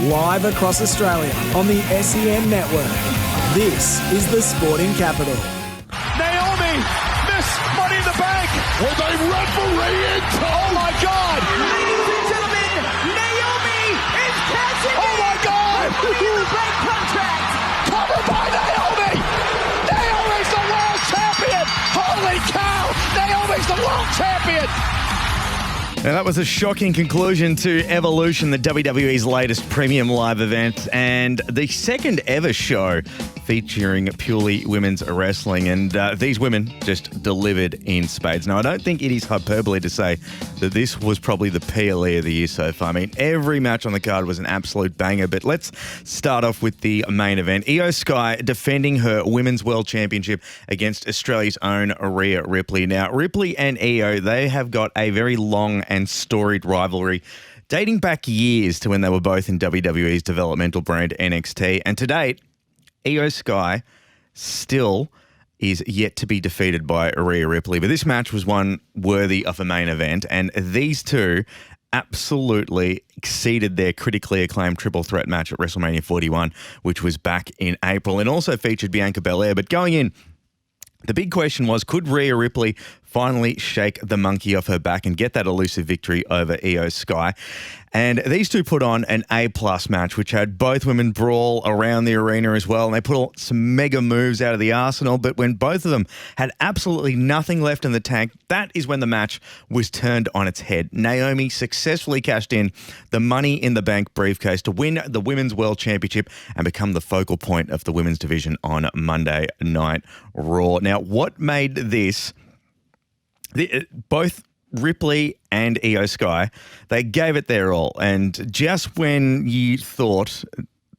live across Australia on the SEN network. This is the Sporting Capital. Naomi, Miss Money in the Bank. With a referee in tow. Oh my God. Ladies and gentlemen, Naomi is cashing in. Oh my God. Money in the Bank contract. Covered by Naomi. Naomi's the world champion. Holy cow. Naomi's the world champion. Now, that was a shocking conclusion to Evolution, the WWE's latest premium live event, and the second ever show featuring purely women's wrestling. And these women just delivered in spades. Now, I don't think it is hyperbole to say that this was probably the PLE of the year so far. I mean, every match on the card was an absolute banger. But let's start off with the main event. Io Sky defending her Women's World Championship against Australia's own Rhea Ripley. Now, Ripley and Io, they have got a very long and storied rivalry dating back years to when they were both in WWE's developmental brand NXT. And to date, Io Sky still is yet to be defeated by Rhea Ripley. But this match was one worthy of a main event, and these two absolutely exceeded their critically acclaimed triple threat match at WrestleMania 41, which was back in April, and also featured Bianca Belair. But going in, the big question was, could Rhea Ripley finally shake the monkey off her back and get that elusive victory over Io Sky? And these two put on an A-plus match, which had both women brawl around the arena as well. And they put some mega moves out of the arsenal. But when both of them had absolutely nothing left in the tank, that is when the match was turned on its head. Naomi successfully cashed in the Money in the Bank briefcase to win the Women's World Championship and become the focal point of the women's division on Monday Night Raw. Now, what made this... both Ripley and Io Sky, they gave it their all. And just when you thought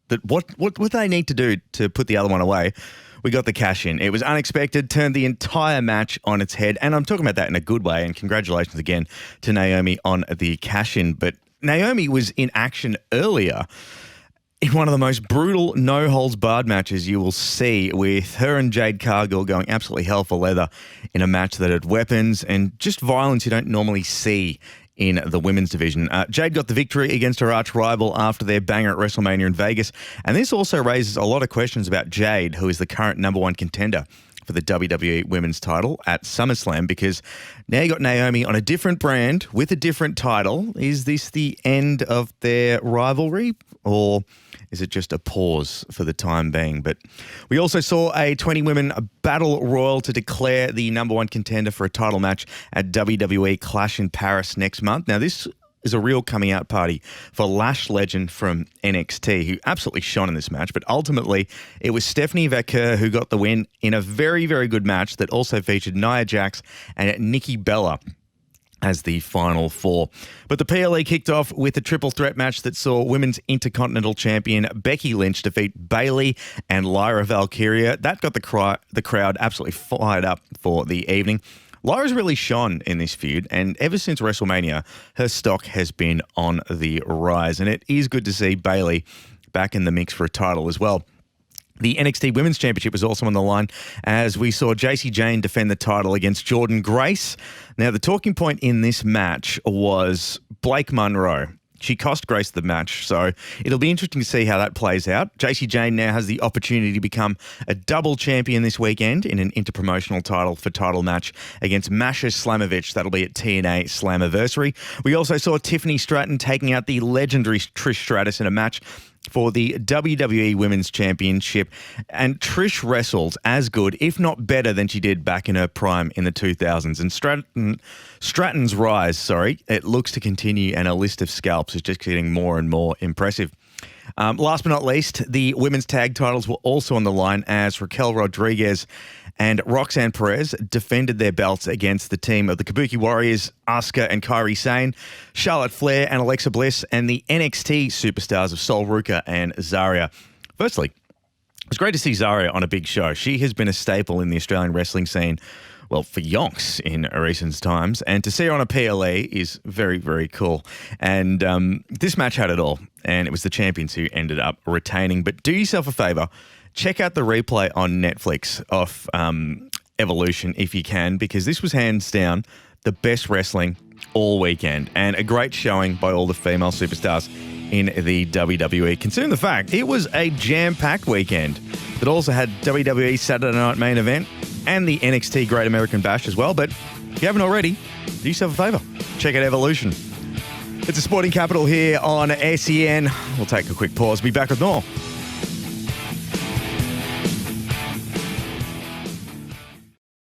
that what they need to do to put the other one away, we got the cash in. It was unexpected, turned the entire match on its head. And I'm talking about that in a good way. And congratulations again to Naomi on the cash in. But Naomi was in action earlier in one of the most brutal no-holds-barred matches you will see, with her and Jade Cargill going absolutely hell for leather in a match that had weapons and just violence you don't normally see in the women's division. Jade got the victory against her arch rival after their banger at WrestleMania in Vegas. And this also raises a lot of questions about Jade, who is the current number one contender for the WWE Women's title at SummerSlam, because now you got Naomi on a different brand with a different title. Is this the end of their rivalry, or is it just a pause for the time being? But we also saw a 20-women battle royal to declare the number one contender for a title match at WWE Clash in Paris next month. Now, this is a real coming out party for Lash legend from NXT, who absolutely shone in this match. But ultimately, it was Stephanie Vaquer who got the win in a very, very good match that also featured Nia Jax and Nikki Bella as the final four. But the PLE kicked off with a triple threat match that saw Women's Intercontinental Champion Becky Lynch defeat Bayley and Lyra Valkyria. That got the crowd absolutely fired up for the evening. Lyra's really shone in this feud, and ever since WrestleMania, her stock has been on the rise. And it is good to see Bayley back in the mix for a title as well. The NXT Women's Championship was also on the line as we saw Jacy Jayne defend the title against Jordynne Grace. Now, the talking point in this match was Blake Monroe. She cost Grace the match, so it'll be interesting to see how that plays out. Jacy Jayne now has the opportunity to become a double champion this weekend in an interpromotional title match against Masha Slamovich. That'll be at TNA Slammiversary. We also saw Tiffany Stratton taking out the legendary Trish Stratus in a match for the WWE Women's Championship. And Trish wrestled as good, if not better, than she did back in her prime in the 2000s. And Stratton's rise, it looks to continue, and a list of scalps is just getting more and more impressive. Last but not least, the women's tag titles were also on the line as Raquel Rodriguez and Roxanne Perez defended their belts against the team of the Kabuki Warriors, Asuka and Kairi Sane, Charlotte Flair and Alexa Bliss, and the NXT superstars of Sol Ruka and Zarya. Firstly, it was great to see Zarya on a big show. She has been a staple in the Australian wrestling scene, well, for yonks in recent times, and to see her on a PLE is very, very cool. And this match had it all, and it was the champions who ended up retaining. But do yourself a favour, check out the replay on Netflix of Evolution if you can, because this was hands down the best wrestling all weekend, and a great showing by all the female superstars in the WWE. Considering the fact it was a jam-packed weekend that also had WWE Saturday Night Main Event and the NXT Great American Bash as well. But if you haven't already, do yourself a favour. Check out Evolution. It's a Sporting Capital here on SEN. We'll take a quick pause. Be back with more